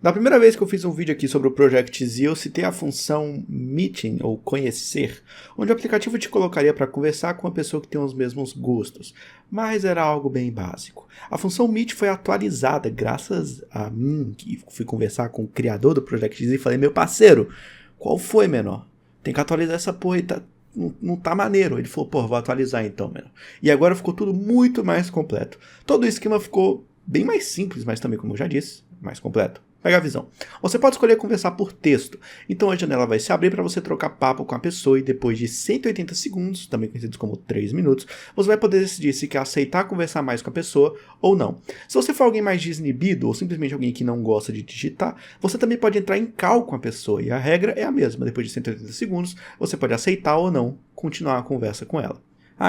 Na primeira vez que eu fiz um vídeo aqui sobre o Project Z, eu citei a função Meeting, ou Conhecer, onde o aplicativo te colocaria para conversar com uma pessoa que tem os mesmos gostos, mas era algo bem básico. A função Meet foi atualizada graças a mim, que fui conversar com o criador do Project Z e falei, meu parceiro, qual foi, menor? Tem que atualizar essa porra aí, não tá maneiro. Ele falou, pô, vou atualizar então, menor. E agora ficou tudo muito mais completo. Todo o esquema ficou bem mais simples, mas também, como eu já disse, mais completo. Pega a visão. Você pode escolher conversar por texto. Então a janela vai se abrir para você trocar papo com a pessoa e depois de 180 segundos, também conhecidos como 3 minutos, você vai poder decidir se quer aceitar conversar mais com a pessoa ou não. Se você for alguém mais desinibido ou simplesmente alguém que não gosta de digitar, você também pode entrar em call com a pessoa e a regra é a mesma. Depois de 180 segundos, você pode aceitar ou não continuar a conversa com ela.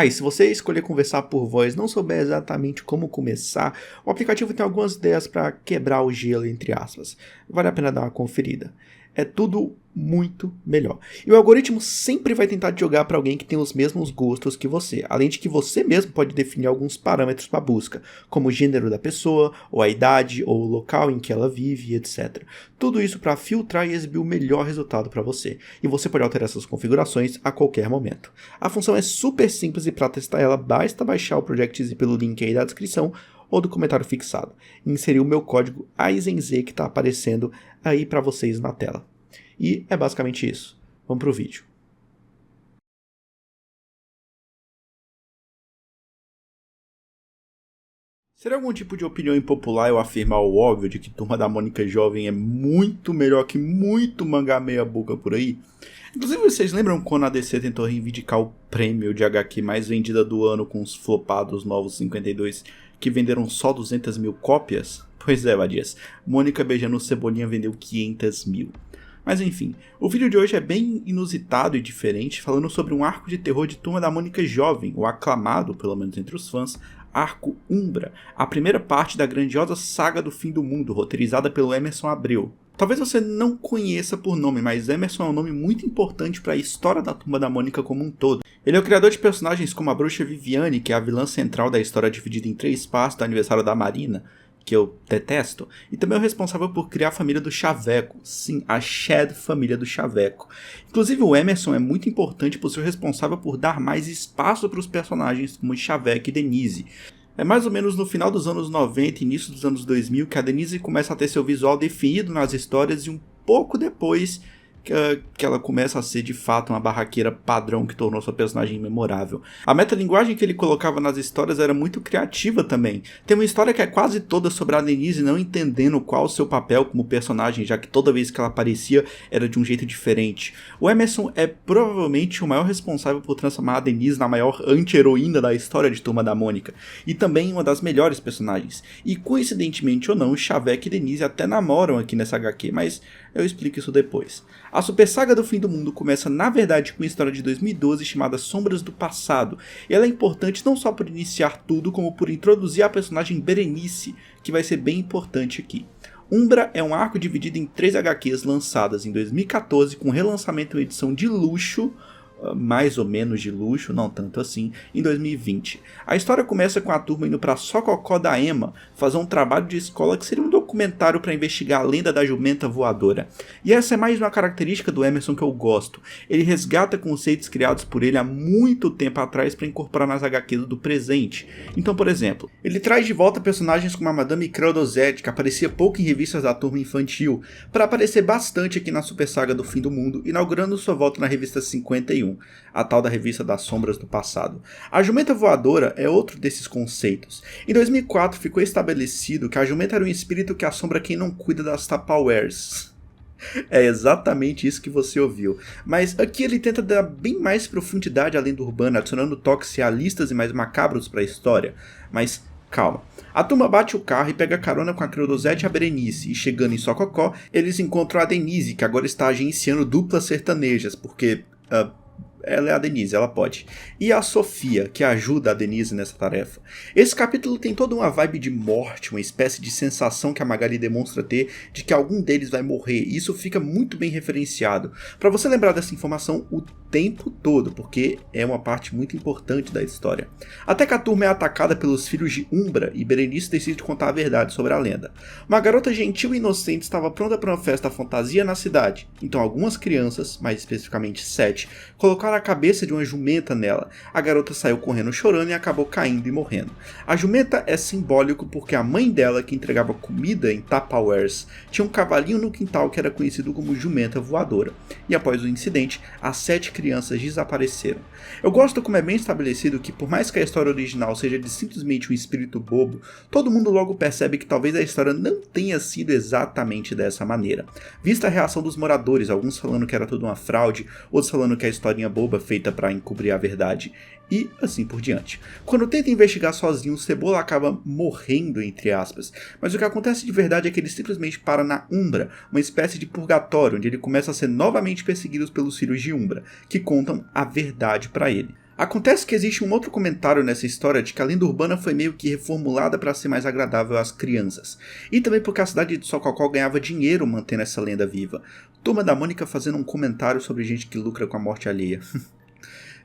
E se você escolher conversar por voz e não souber exatamente como começar, o aplicativo tem algumas ideias para quebrar o gelo, entre aspas. Vale a pena dar uma conferida. É tudo muito melhor. E o algoritmo sempre vai tentar te jogar para alguém que tem os mesmos gostos que você, além de que você mesmo pode definir alguns parâmetros para busca, como o gênero da pessoa, ou a idade, ou o local em que ela vive, etc. Tudo isso para filtrar e exibir o melhor resultado para você. E você pode alterar essas configurações a qualquer momento. A função é super simples e para testar ela basta baixar o Project Z pelo link aí da descrição ou do comentário fixado. E inserir o meu código AIZENZ que está aparecendo aí para vocês na tela. E é basicamente isso. Vamos pro vídeo. Seria algum tipo de opinião impopular eu afirmar o óbvio de que Turma da Mônica Jovem é muito melhor que muito mangá meia boca por aí? Inclusive, vocês lembram quando a DC tentou reivindicar o prêmio de HQ mais vendida do ano com os flopados Novos 52 que venderam só 200 mil cópias? Pois é, Vadias, Mônica beijando Cebolinha vendeu 500 mil. Mas enfim, o vídeo de hoje é bem inusitado e diferente, falando sobre um arco de terror de Turma da Mônica Jovem, o aclamado, pelo menos entre os fãs, Arco Umbra, a primeira parte da grandiosa saga do fim do mundo, roteirizada pelo Emerson Abreu. Talvez você não conheça por nome, mas Emerson é um nome muito importante para a história da Turma da Mônica como um todo. Ele é o criador de personagens como a Bruxa Viviane, que é a vilã central da história dividida em 3 partes do aniversário da Marina, que eu detesto, e também é o responsável por criar a família do Chaveco, sim, a Shed família do Chaveco. Inclusive o Emerson é muito importante por ser o responsável por dar mais espaço para os personagens como Chaveco e Denise. É mais ou menos no final dos anos 90 e início dos anos 2000 que a Denise começa a ter seu visual definido nas histórias e um pouco depois que ela começa a ser de fato uma barraqueira padrão que tornou sua personagem memorável. A metalinguagem que ele colocava nas histórias era muito criativa também. Tem uma história que é quase toda sobre a Denise não entendendo qual o seu papel como personagem, já que toda vez que ela aparecia era de um jeito diferente. O Emerson é provavelmente o maior responsável por transformar a Denise na maior anti-heroína da história de Turma da Mônica, e também uma das melhores personagens. E coincidentemente ou não, Chaveco e Denise até namoram aqui nessa HQ, mas eu explico isso depois. A Super Saga do Fim do Mundo começa na verdade com uma história de 2012 chamada Sombras do Passado, e ela é importante não só por iniciar tudo, como por introduzir a personagem Berenice, que vai ser bem importante aqui. Umbra é um arco dividido em 3 HQs lançadas em 2014 com relançamento em edição de luxo, mais ou menos de luxo, não tanto assim, em 2020. A história começa com a turma indo para Sococó da Ema fazer um trabalho de escola que seria um documentário para investigar a lenda da jumenta voadora. E essa é mais uma característica do Emerson que eu gosto. Ele resgata conceitos criados por ele há muito tempo atrás para incorporar nas HQs do presente. Então, por exemplo, ele traz de volta personagens como a Madame Creodosette, que aparecia pouco em revistas da turma infantil, para aparecer bastante aqui na Super Saga do Fim do Mundo, inaugurando sua volta na revista 51. A tal da revista das sombras do passado. A jumenta voadora é outro desses conceitos. Em 2004 ficou estabelecido que a jumenta era um espírito que assombra quem não cuida das Tupperwares. É exatamente isso que você ouviu. Mas aqui ele tenta dar bem mais profundidade à lenda urbana, adicionando toques realistas e mais macabros para a história. Mas calma. A turma bate o carro e pega carona com a Creodosette e a Berenice, e chegando em Sococó, eles encontram a Denise, que agora está agenciando duplas sertanejas, porque ela é a Denise, ela pode. E a Sofia, que ajuda a Denise nessa tarefa. Esse capítulo tem toda uma vibe de morte, uma espécie de sensação que a Magali demonstra ter de que algum deles vai morrer. E isso fica muito bem referenciado. Para você lembrar dessa informação, o tempo todo, porque é uma parte muito importante da história. Até que a turma é atacada pelos filhos de Umbra e Berenice decide contar a verdade sobre a lenda. Uma garota gentil e inocente estava pronta para uma festa fantasia na cidade, então algumas crianças, mais especificamente 7, colocaram a cabeça de uma jumenta nela. A garota saiu correndo chorando e acabou caindo e morrendo. A jumenta é simbólico porque a mãe dela, que entregava comida em Tupperwares, tinha um cavalinho no quintal que era conhecido como jumenta voadora. E após o incidente, as 7 crianças desapareceram. Eu gosto como é bem estabelecido que, por mais que a história original seja de simplesmente um espírito bobo, todo mundo logo percebe que talvez a história não tenha sido exatamente dessa maneira. Vista a reação dos moradores, alguns falando que era tudo uma fraude, outros falando que é historinha boba feita para encobrir a verdade, e assim por diante. Quando tenta investigar sozinho, Cebola acaba morrendo, entre aspas, mas o que acontece de verdade é que ele simplesmente para na Umbra, uma espécie de purgatório, onde ele começa a ser novamente perseguido pelos filhos de Umbra, que contam a verdade para ele. Acontece que existe um outro comentário nessa história de que a lenda urbana foi meio que reformulada para ser mais agradável às crianças, e também porque a cidade de Sococó ganhava dinheiro mantendo essa lenda viva. Turma da Mônica fazendo um comentário sobre gente que lucra com a morte alheia.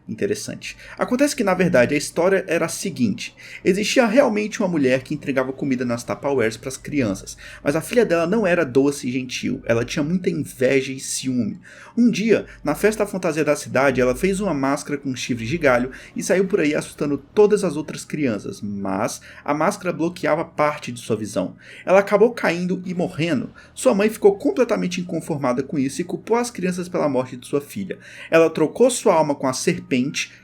Interessante. Acontece que, na verdade, a história era a seguinte: existia realmente uma mulher que entregava comida nas Tupperwares para as crianças, mas a filha dela não era doce e gentil, ela tinha muita inveja e ciúme. Um dia, na festa fantasia da cidade, ela fez uma máscara com chifres de galho e saiu por aí assustando todas as outras crianças, mas a máscara bloqueava parte de sua visão. Ela acabou caindo e morrendo. Sua mãe ficou completamente inconformada com isso e culpou as crianças pela morte de sua filha. Ela trocou sua alma com a serpente,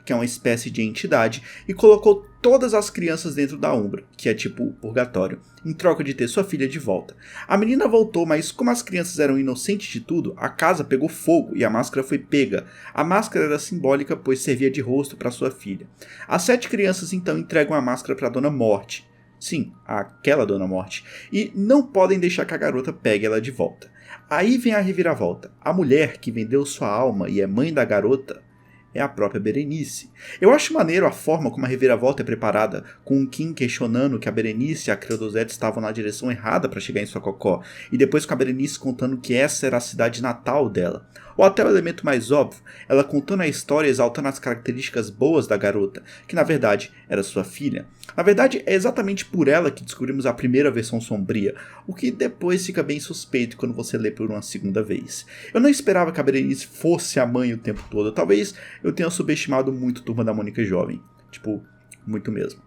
que é uma espécie de entidade, e colocou todas as crianças dentro da Umbra, que é tipo o purgatório, em troca de ter sua filha de volta. A menina voltou, mas como as crianças eram inocentes de tudo, a casa pegou fogo e a máscara foi pega. A máscara era simbólica, pois servia de rosto para sua filha. As 7 crianças então entregam a máscara para a Dona Morte. Sim, aquela Dona Morte. E não podem deixar que a garota pegue ela de volta. Aí vem a reviravolta. A mulher que vendeu sua alma e é mãe da garota é a própria Berenice. Eu acho maneiro a forma como a reviravolta é preparada, com o Kim questionando que a Berenice e a Creodosete estavam na direção errada para chegar em Sococó, e depois com a Berenice contando que essa era a cidade natal dela. Ou até o elemento mais óbvio, ela contando a história exaltando as características boas da garota, que na verdade era sua filha. Na verdade, é exatamente por ela que descobrimos a primeira versão sombria, o que depois fica bem suspeito quando você lê por uma segunda vez. Eu não esperava que a Berenice fosse a mãe o tempo todo, talvez eu tenha subestimado muito Turma da Mônica jovem, tipo, muito mesmo.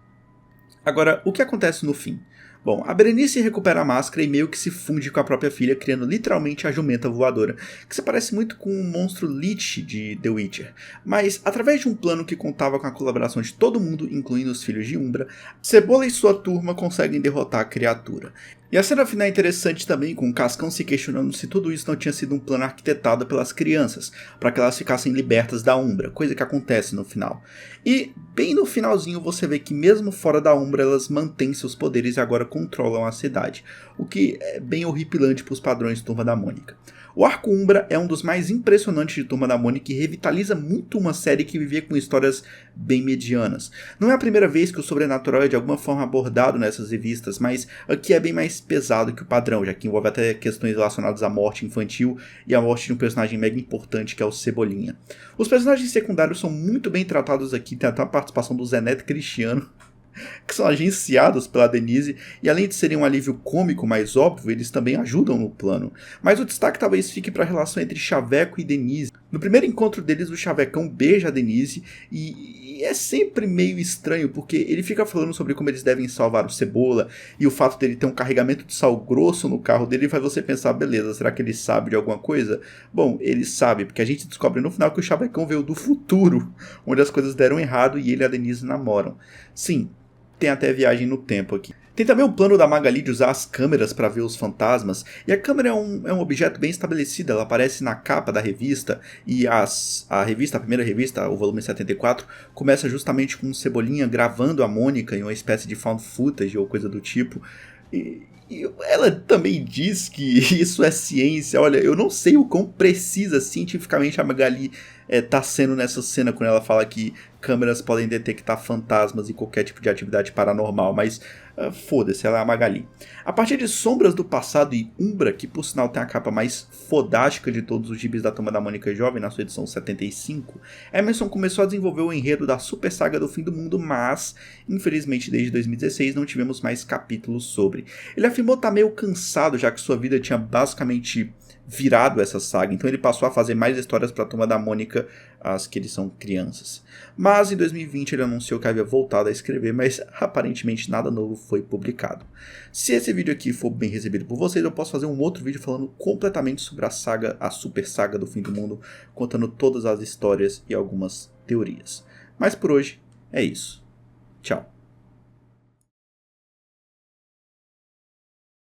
Agora, o que acontece no fim? Bom, a Berenice recupera a máscara e meio que se funde com a própria filha, criando literalmente a jumenta voadora, que se parece muito com o monstro Lich de The Witcher. Mas, através de um plano que contava com a colaboração de todo mundo, incluindo os filhos de Umbra, Cebola e sua turma conseguem derrotar a criatura. E a cena final é interessante também, com o Cascão se questionando se tudo isso não tinha sido um plano arquitetado pelas crianças, para que elas ficassem libertas da Umbra, coisa que acontece no final. E bem no finalzinho você vê que mesmo fora da Umbra elas mantêm seus poderes e agora controlam a cidade, o que é bem horripilante para os padrões de Turma da Mônica. O arco Umbra é um dos mais impressionantes de Turma da Mônica e revitaliza muito uma série que vivia com histórias bem medianas. Não é a primeira vez que o sobrenatural é de alguma forma abordado nessas revistas, mas aqui é bem mais pesado que o padrão, já que envolve até questões relacionadas à morte infantil e à morte de um personagem mega importante que é o Cebolinha. Os personagens secundários são muito bem tratados aqui, tem até a participação do Zé Neto Cristiano, que são agenciados pela Denise, e além de serem um alívio cômico mais óbvio, eles também ajudam no plano. Mas o destaque talvez fique para a relação entre Chaveco e Denise. No primeiro encontro deles, o Chavecão beija a Denise, e é sempre meio estranho, porque ele fica falando sobre como eles devem salvar o Cebola, e o fato dele ter um carregamento de sal grosso no carro dele faz você pensar, beleza, será que ele sabe de alguma coisa? Bom, ele sabe, porque a gente descobre no final que o Chavecão veio do futuro, onde as coisas deram errado e ele e a Denise namoram. Sim, tem até viagem no tempo aqui. Tem também o plano da Magali de usar as câmeras para ver os fantasmas, e a câmera é um objeto bem estabelecido, ela aparece na capa da revista, e a primeira revista, o volume 74, começa justamente com o Cebolinha gravando a Mônica em uma espécie de found footage ou coisa do tipo, e ela também diz que isso é ciência. Olha, eu não sei o quão precisa cientificamente a Magali tá sendo nessa cena quando ela fala que câmeras podem detectar fantasmas e qualquer tipo de atividade paranormal, mas Foda-se, ela é a Magali. A partir de Sombras do Passado e Umbra, que por sinal tem a capa mais fodástica de todos os gibis da Turma da Mônica Jovem, na sua edição 75, Emerson começou a desenvolver o enredo da Super Saga do Fim do Mundo, mas, infelizmente, desde 2016 não tivemos mais capítulos sobre. Ele afirmou estar meio cansado, já que sua vida tinha basicamente virado essa saga, então ele passou a fazer mais histórias para a Turma da Mônica, as que eles são crianças. Mas em 2020 ele anunciou que havia voltado a escrever, mas aparentemente nada novo foi publicado. Se esse vídeo aqui for bem recebido por vocês, eu posso fazer um outro vídeo falando completamente sobre a saga, a Super Saga do Fim do Mundo, contando todas as histórias e algumas teorias. Mas por hoje é isso. Tchau.